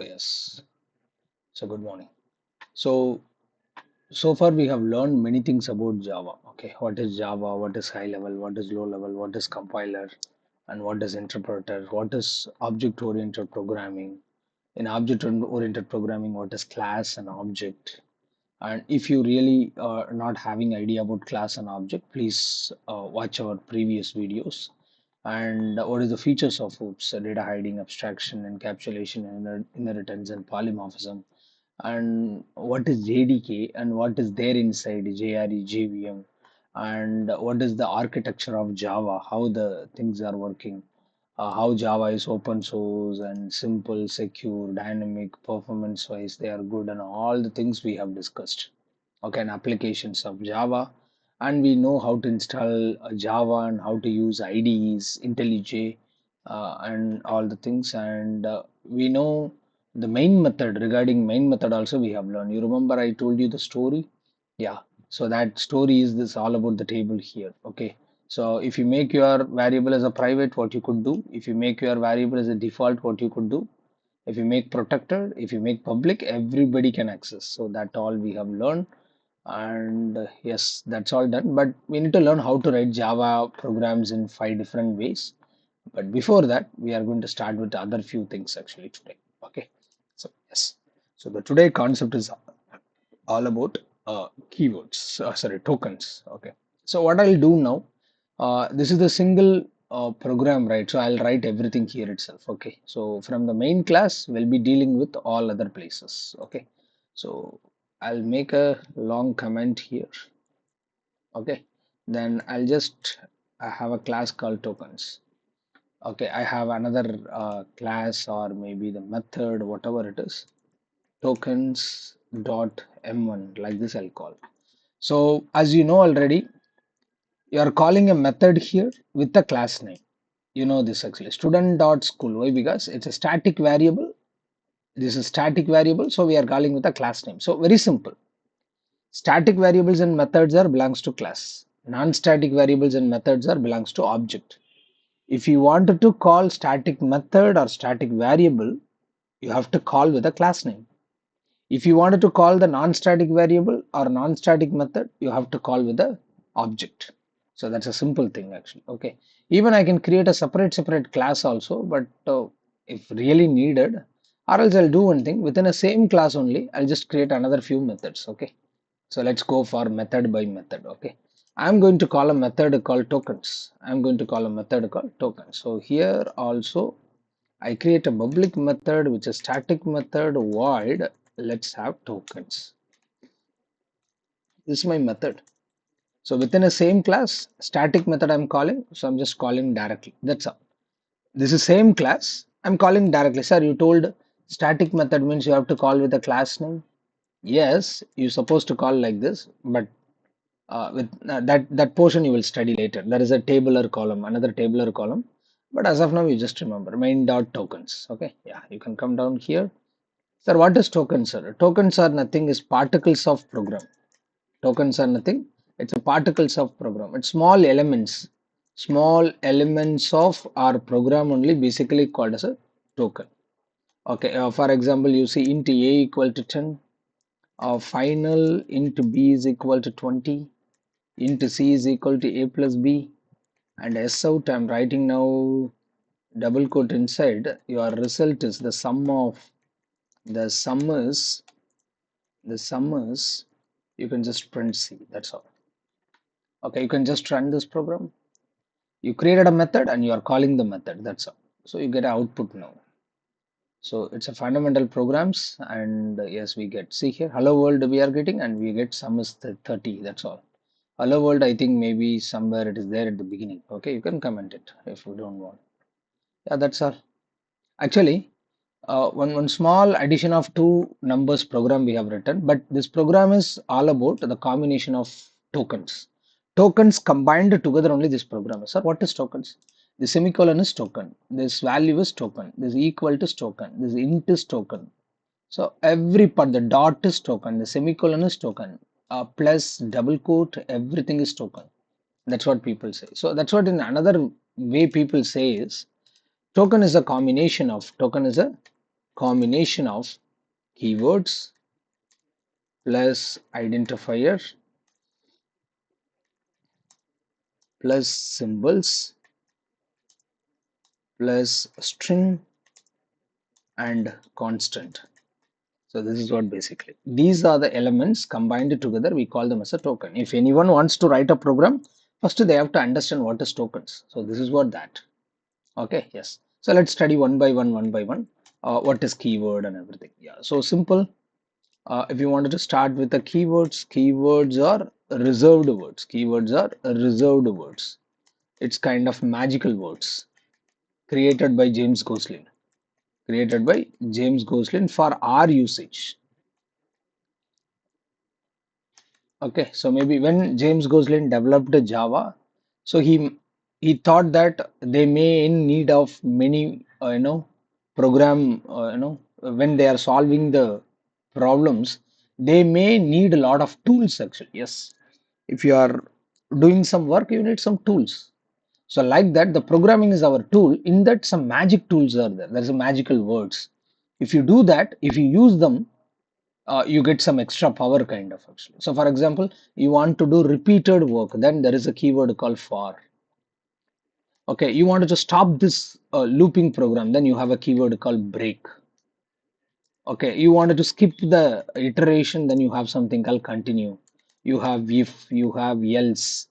Yes, so good morning. So so far we have learned many things about Java. Okay, what is Java? What is high level? What is low level? What is compiler? And what is interpreter? What is object-oriented programming? In object-oriented programming, what is class and object? And if you really are not having idea about class and object, please watch our previous videos. And what is the features of OOPS, data hiding, abstraction, encapsulation, inheritance, and polymorphism, and what is JDK and what is there inside JRE, JVM, and what is the architecture of Java, how the things are working, how Java is open source and simple, secure, dynamic, performance wise, they are good, and all the things we have discussed. Okay, and applications of Java, and we know how to install Java and how to use IDEs, IntelliJ, and all the things, and we know the main method. Regarding main method also we have learned. You remember I told you the story? Yeah. So that story is this all about the table here. Okay. So if you make your variable as a private, what you could do? If you make your variable as a default, what you could do? If you make protected, if you make public, everybody can access. So that all we have learned. And yes, that's all done. But we need to learn how to write Java programs in 5 different ways. But before that, we are going to start with other few things actually today. Okay. So yes. So the today concept is all about keywords, sorry, tokens. Okay. So what I'll do now, this is the single program, right? So I'll write everything here itself. Okay. So from the main class, we'll be dealing with all other places. Okay. So I'll make a long comment here. Okay. Then I'll just have a class called tokens. Okay. I have another class or maybe the method, whatever it is, tokens dot m1, like this I'll call. So as you know already, you are calling a method here with a class name. You know this actually, student dot school. Why? Because it's a static variable. This is static variable, so we are calling with a class name. So very simple. Static variables and methods are belongs to class. Non-static variables and methods are belongs to object. If you wanted to call static method or static variable, you have to call with a class name. If you wanted to call the non-static variable or non-static method, you have to call with the object. So that's a simple thing actually. Okay. Even I can create a separate class also, but if really needed, or else I'll do one thing within a same class only. I'll just create another few methods. Okay. So let's go for method by method. Okay. I'm going to call a method called tokens. I'm going to call a method called tokens. So here also I create a public method which is static method void. Let's have tokens. This is my method. So within a same class, static method I'm calling. So I'm just calling directly. That's all. This is same class. I'm calling directly. Sir, you told static method means you have to call with a class name. Yes, you're supposed to call like this, but with that portion you will study later. There is a tabular column, another tabular column. But as of now, you just remember main dot tokens. Okay, yeah, you can come down here. Sir, what is tokens, sir? Tokens are nothing is particles of program. Tokens are nothing. It's a particles of program. It's small elements. Small elements of our program only basically called as a token. Okay, for example, you see int a equal to 10, final int b is equal to 20, int c is equal to a plus b, and s out I'm writing now double quote inside. Your result is the sum is the sum is you can just print C, that's all. Okay, you can just run this program. You created a method and you are calling the method, that's all. So you get an output now. So it's a fundamental programs, and yes, we get, see here, hello world we are getting, and we get sum is 30, that's all. Hello world, I think maybe somewhere it is there at the beginning. Okay, you can comment it if you don't want. Yeah, that's all. Actually, one small addition of two numbers program we have written, but this program is all about the combination of tokens. Tokens combined together only this program is. Sir, what is tokens? The semicolon is token. This value is token. This equal to token. This int is token. So every part, the dot is token. The semicolon is token. Plus double quote, everything is token. That's what people say. So that's what in another way people say is token is a combination of token is a combination of keywords plus identifier plus symbols plus string and constant. So this is what basically these are the elements combined together. We call them as a token. If anyone wants to write a program, first they have to understand what is tokens. So this is what that. Okay, yes. So let's study one by one. What is keyword and everything. Yeah. So simple. If you wanted to start with the keywords, keywords are reserved words. Keywords are reserved words. It's kind of magical words created by James Gosling. Created by James Gosling for our usage. Okay, so maybe when James Gosling developed Java, so he thought that they may in need of many program when they are solving the problems, they may need a lot of tools actually. Yes, if you are doing some work, you need some tools. So like that, the programming is our tool. In that, some magic tools are there. There's a magical words. If you do that, if you use them, you get some extra power kind of actually. So for example, you want to do repeated work, then there is a keyword called for. Okay, you wanted to stop this looping program, then you have a keyword called break. Okay, you wanted to skip the iteration, then you have something called continue. You have if, you have else.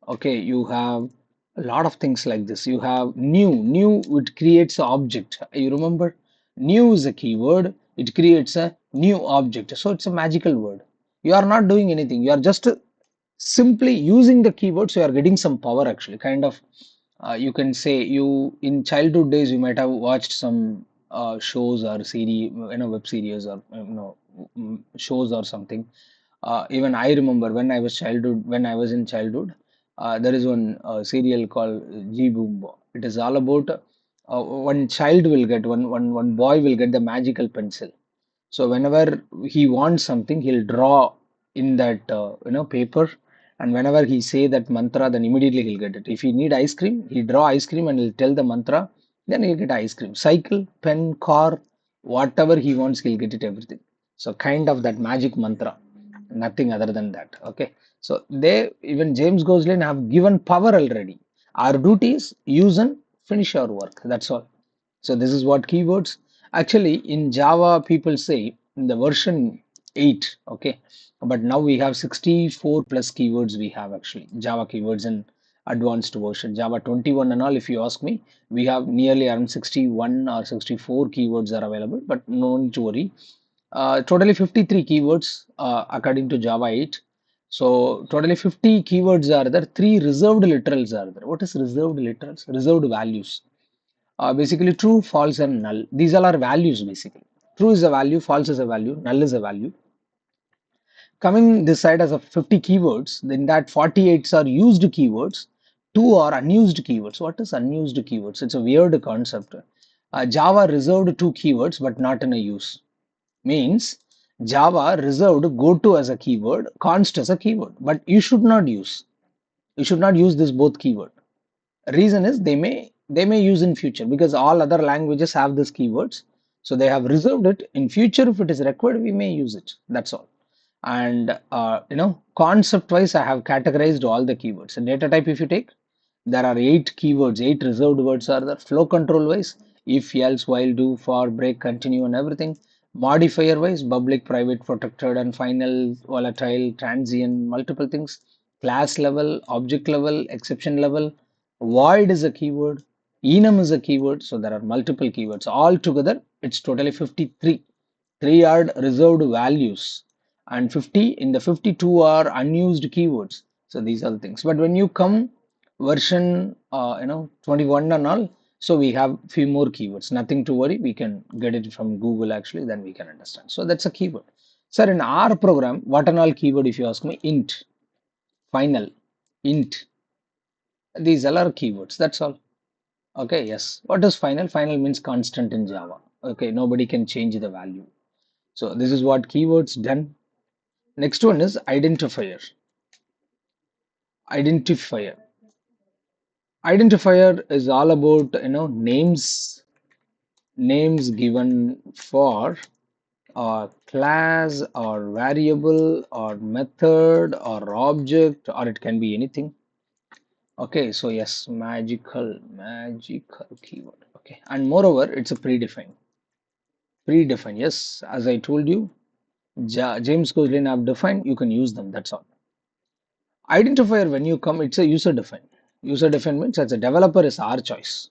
Okay, you have a lot of things like this. You have new, it creates an object. You remember, new is a keyword, it creates a new object. So it's a magical word. You are not doing anything, you are just simply using the keywords. So you are getting some power actually, kind of. You can say you in childhood days you might have watched some shows or series, web series or shows or something. Even I remember when I was in childhood, there is one serial called G Boombo. It is all about one boy will get the magical pencil. So whenever he wants something, he'll draw in that paper, and whenever he say that mantra, then immediately he'll get it. If he need ice cream, he draw ice cream and he'll tell the mantra, then he'll get ice cream. Cycle, pen, car, whatever he wants, he'll get it everything. So kind of that magic mantra, nothing other than that. Okay. So they even James Gosling have given power already. Our duty is use and finish our work. That's all. So this is what keywords. Actually, in Java, people say in the version 8, okay, but now we have 64 plus keywords we have actually, Java keywords in advanced version. Java 21 and all, if you ask me, we have nearly around 61 or 64 keywords are available, but no need to worry. Totally 53 keywords according to Java 8. So totally 50 keywords are there, 3 reserved literals are there. What is reserved literals? Reserved values. Basically true, false, and null. These all are values basically. True is a value, false is a value, null is a value. Coming this side as a 50 keywords, then that 48s are used keywords, 2 are unused keywords. What is unused keywords? It's a weird concept. Java reserved 2 keywords but not in a use. Means Java reserved goto as a keyword, const as a keyword, but you should not use. You should not use this both keyword. Reason is they may use in future because all other languages have these keywords, so they have reserved it. In future if it is required, we may use it. That's all. And concept wise, I have categorized all the keywords. And data type, if you take, there are 8 keywords, 8 reserved words are there. Flow control wise, if, else, while, do, for, break, continue, and everything. Modifier wise, public, private, protected, and final, volatile, transient, multiple things. Class level, object level, exception level. Void is a keyword. Enum is a keyword. So there are multiple keywords. All together, it's totally 53. 3 are reserved values, and 50 in the 52 are unused keywords. So these are the things. But when you come version 21 and all, so we have few more keywords. Nothing to worry, we can get it from Google actually, then we can understand. So that's a keyword. Sir, in our program, what an all keyword, if you ask me? Int, final, int, these all are keywords. That's all. Okay, yes. What is final? Final means constant in Java. Okay, nobody can change the value. So this is what keywords done. Next one is identifier. Identifier. Identifier is all about names, names given for class or variable or method or object, or it can be anything. Okay, so yes, magical keyword. Okay, and moreover, it's a predefined. Predefined, yes, as I told you, James Goslin have defined, you can use them, that's all. Identifier, when you come, it's a user defined. User defined means as a developer is our choice.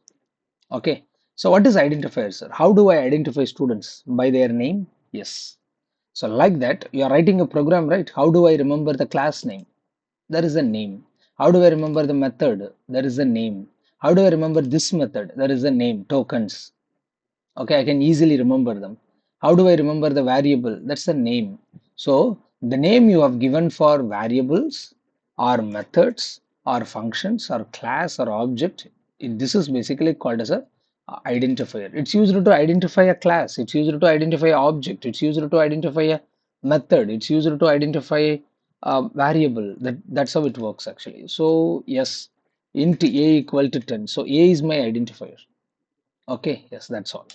Okay, so what is identifier, sir? How do I identify students? By their name? Yes. So like that, you are writing a program, right? How do I remember the class name? There is a name. How do I remember the method? There is a name. How do I remember this method? There is a name, tokens. Okay, I can easily remember them. How do I remember the variable? That's the name. So the name you have given for variables or methods or functions or class or object, this is basically called as a identifier. It's used to identify a class, it's used to identify an object, it's used to identify a method, it's used to identify a variable. That's how it works actually. So yes, int a equal to 10. So a is my identifier. Okay, yes, that's all.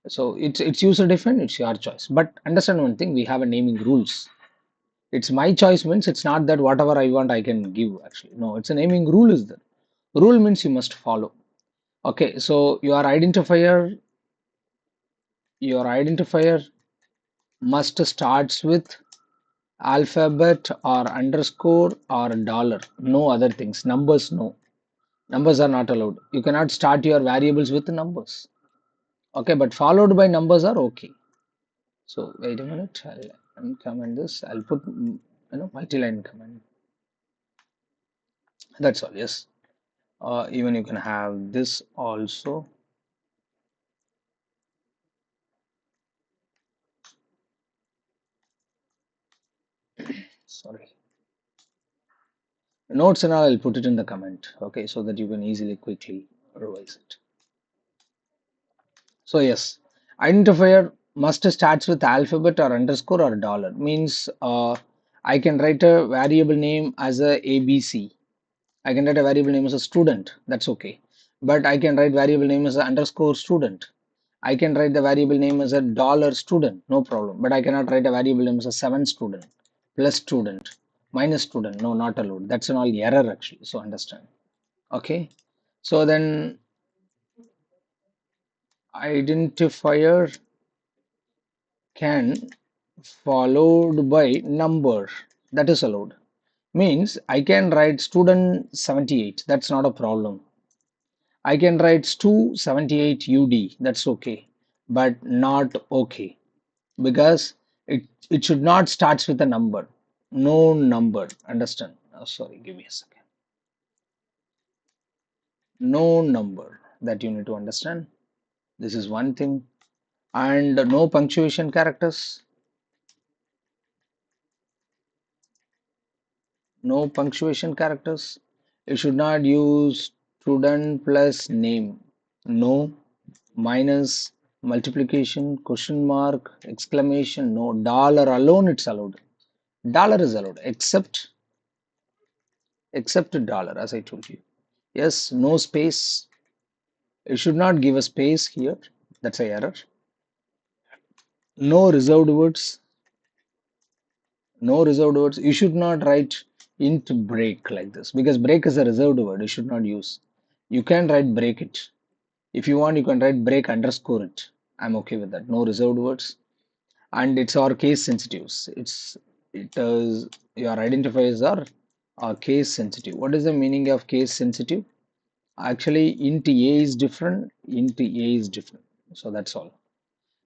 So it's user defined, it's your choice. But understand one thing, we have a naming rules. It's my choice means it's not that whatever I want I can give actually. No, it's a naming rule is there. Rule means you must follow. Okay, so your identifier must starts with alphabet or underscore or dollar. No other things. Numbers, no. Numbers are not allowed. You cannot start your variables with numbers. Okay, but followed by numbers are okay. So wait a minute, I'll uncomment this. I'll put multi-line command. That's all. Yes. Even you can have this also. Sorry. Notes and all, I'll put it in the comment. Okay, so that you can easily quickly revise it. So yes, identifier must starts with alphabet or underscore or dollar. Means I can write a variable name as a ABC. I can write a variable name as a student. That's okay. But I can write variable name as a underscore student. I can write the variable name as a dollar student, no problem. But I cannot write a variable name as a 7 student, plus student, minus student. No, not allowed. That's an all error actually. So understand. Okay. So then identifier can followed by number. That is allowed. Means I can write student 78. That's not a problem. I can write stu 78 UD. That's okay. But not okay. Because it should not starts with a number. No number. Understand? Oh, sorry, give me a second. No number, that you need to understand. This is one thing. And no punctuation characters. No punctuation characters. You should not use student plus name. No. Minus, multiplication, question mark, exclamation. No. Dollar alone it's allowed. Dollar is allowed except dollar, as I told you. Yes, no space. You should not give a space here. That's a error. No reserved words. No reserved words. You should not write int break like this because break is a reserved word. You should not use. You can write break it. If you want, you can write break underscore it. I'm okay with that. No reserved words. And it's our case sensitives. It is your identifiers are case sensitive. What is the meaning of case sensitive? Actually, int a is different. Int a is different. So that's all.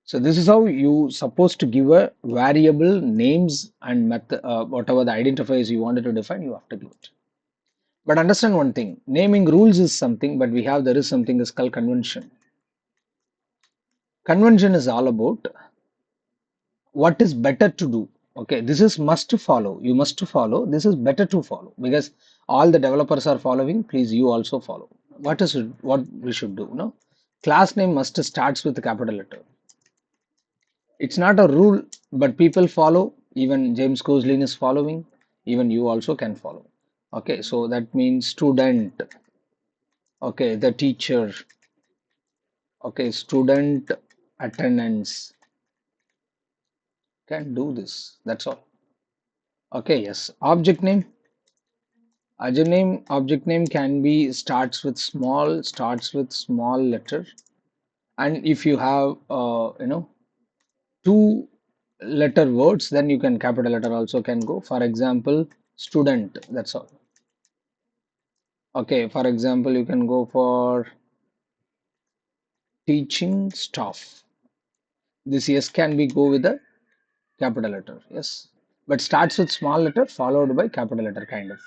So this is how you supposed to give a variable names and method, whatever the identifiers you wanted to define, you have to give it. But understand one thing: naming rules is something, but there is something is called convention. Convention is all about what is better to do. Okay, this is must follow. You must follow. This is better to follow because all the developers are following. Please, you also follow. What we should do? No, class name must starts with a capital letter. It's not a rule, but people follow. Even James Coslin is following. Even you also can follow. Okay, so that means student. Okay, the teacher. Okay, student attendance can do this. That's all. Okay, yes. Object name can be starts with small letter. And if you have, two letter words, then you can capital letter also can go. For example, student. That's all. Okay, for example, you can go for teaching staff. This yes can be go with a capital letter. Yes, but starts with small letter followed by capital letter kind of.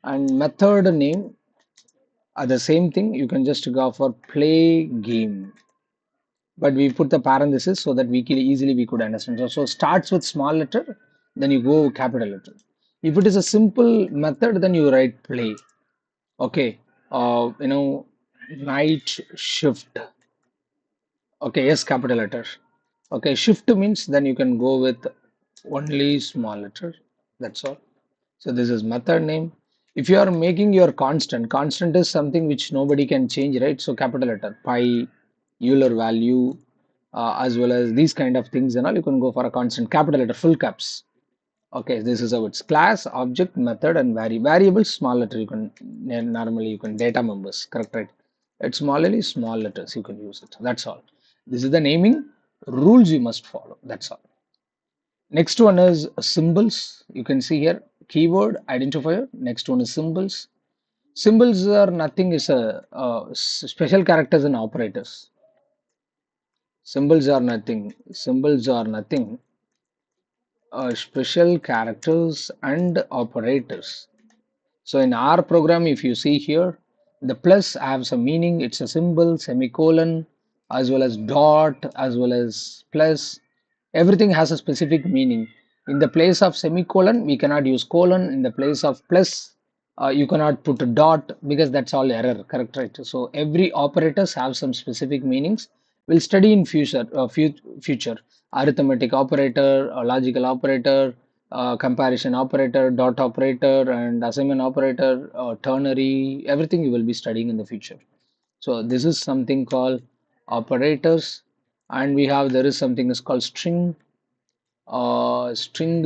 And method name are the same thing. You can just go for play game, but we put the parenthesis so that we could understand. So starts with small letter, then you go capital letter. If it is a simple method, then you write play. Okay, night shift. Okay, yes, capital letter. Okay, shift means then you can go with only small letter. That's all. So this is method name. If you are making your constant is something which nobody can change, right? So capital letter, pi, Euler value, as well as these kind of things and all, you can go for a constant capital letter, full caps. Okay, this is how it's class, object, method, and variable small letter. You can normally you can data members, correct, right? It's small letters. You can use it. That's all. This is the naming rules you must follow. That's all. Next one is symbols. You can see here keyword identifier. Next one is symbols. Symbols are nothing is a special characters and operators. Symbols are nothing. Symbols are nothing. Special characters and operators. So in our program, if you see here, the plus have some meaning. It's a symbol, semicolon, as well as dot, as well as plus. Everything has a specific meaning. In the place of semicolon, we cannot use colon. In the place of plus, you cannot put a dot because that's all error, correct, right? So every operators have some specific meanings. We'll study in future arithmetic operator, logical operator, comparison operator, dot operator, and assignment operator, ternary, everything you will be studying in the future. So this is something called operators, and we have there is something is called string. String.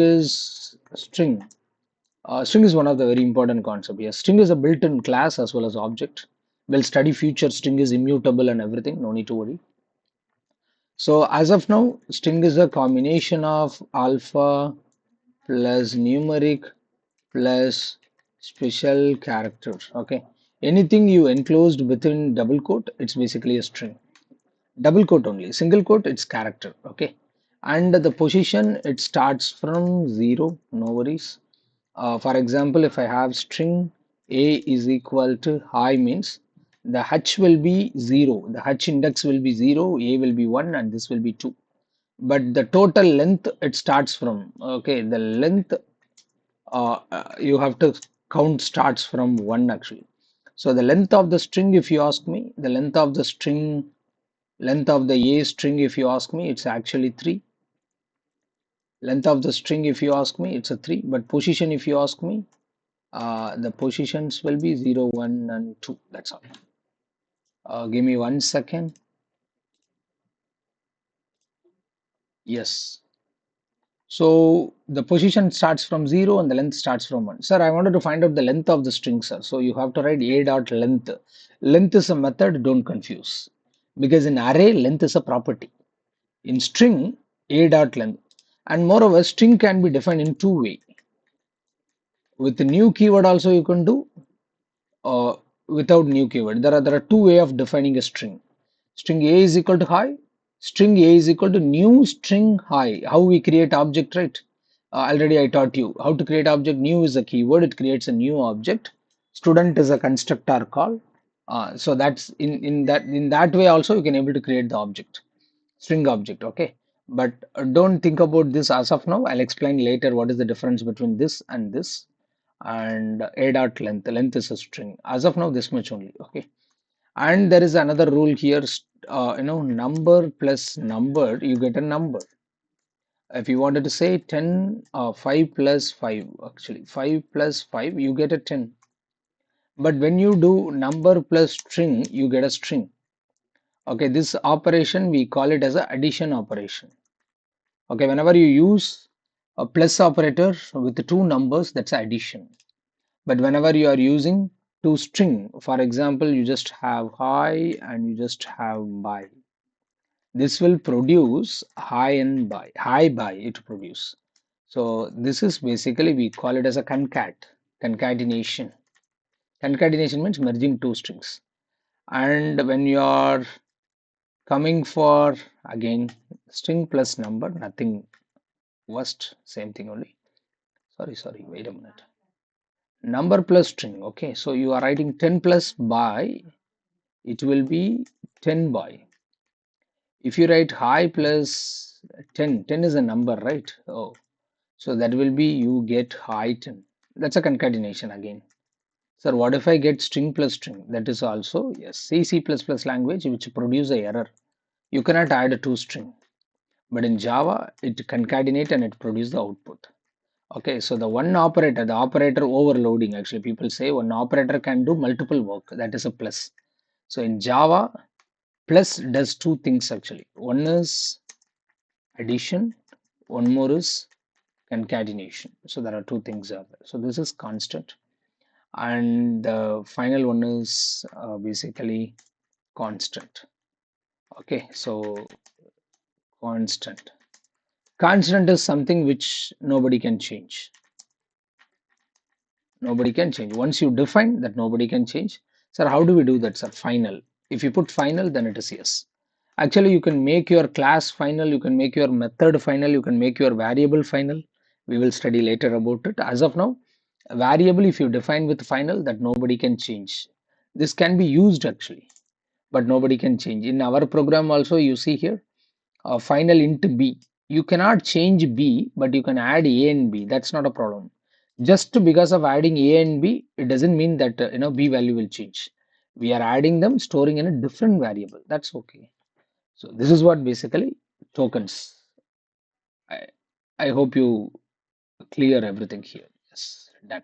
String is one of the very important concept. Yes, string is a built-in class as well as object. We'll study future. String is immutable and everything. No need to worry. So as of now, string is a combination of alpha plus numeric plus special characters. Okay, anything you enclosed within double quote, it's basically a string. Double quote only, single quote, it's character. Okay, and the position it starts from 0. No worries. For example, if I have string a is equal to high means the h will be 0. The h index will be 0, a will be 1, and this will be 2. But the total length it starts from, okay, the length you have to count starts from 1 actually. So the length of the string, if you ask me, the length of the a string, if you ask me, it's actually 3. Length of the string, if you ask me, it's a 3. But position, if you ask me, the positions will be 0, 1, and 2. That's all. Give me 1 second. Yes. So the position starts from 0 and the length starts from 1. Sir, I wanted to find out the length of the string, sir. So you have to write a dot length. Length is a method, don't confuse. Because in array, length is a property. In string, a dot length. And moreover, string can be defined in two ways. With the new keyword also you can do, uh, without new keyword. There are two way of defining a string. String a is equal to high. String a is equal to new string high. How we create object, right? Already I taught you how to create object. New is a keyword. It creates a new object. Student is a constructor call. So that's in that way also you can able to create the object, string object. Okay, but don't think about this as of now. I'll explain later what is the difference between this and this. And a dot length is a string. As of now, this much only. Okay, and there is another rule here. Number plus number, you get a number. If you wanted to say 10, 5 plus 5, actually 5 plus 5, you get a 10. But when you do number plus string, you get a string. Okay, this operation we call it as a addition operation. Okay, whenever you use a plus operator with two numbers, that's addition. But whenever you are using two string, for example, you just have hi and you just have by. This will produce high and by, high by it produce. So this is basically we call it as a concatenation. Concatenation means merging two strings. And when you are coming for again string plus number, nothing worst, same thing only. Sorry, wait a minute. Number plus string. Okay, so you are writing 10 plus by, it will be 10 by. If you write high plus 10, 10 is a number, right? Oh, so that will be you get high 10. That's a concatenation again. Sir, what if I get string plus string? That is also, yes, C++ language which produce a error. You cannot add two string. But in Java, it concatenate and it produce the output. Okay, so the one operator, the operator overloading, actually people say one operator can do multiple work. That is a plus. So in Java, plus does two things actually. One is addition, one more is concatenation. So there are two things are there. So this is constant, and the final one is basically constant. Okay, so constant. Constant is something which nobody can change. Nobody can change. Once you define that nobody can change. Sir, how do we do that, sir? Final. If you put final, then it is yes. Actually, you can make your class final, you can make your method final, you can make your variable final. We will study later about it. As of now, a variable, if you define with final, that nobody can change. This can be used actually, but nobody can change. In our program also, you see here, final int b. You cannot change b, but you can add a and b. That's not a problem. Just because of adding a and b, it doesn't mean that b value will change. We are adding them, storing in a different variable. That's okay. So this is what basically tokens. I, I hope you clear everything here. Yes, done.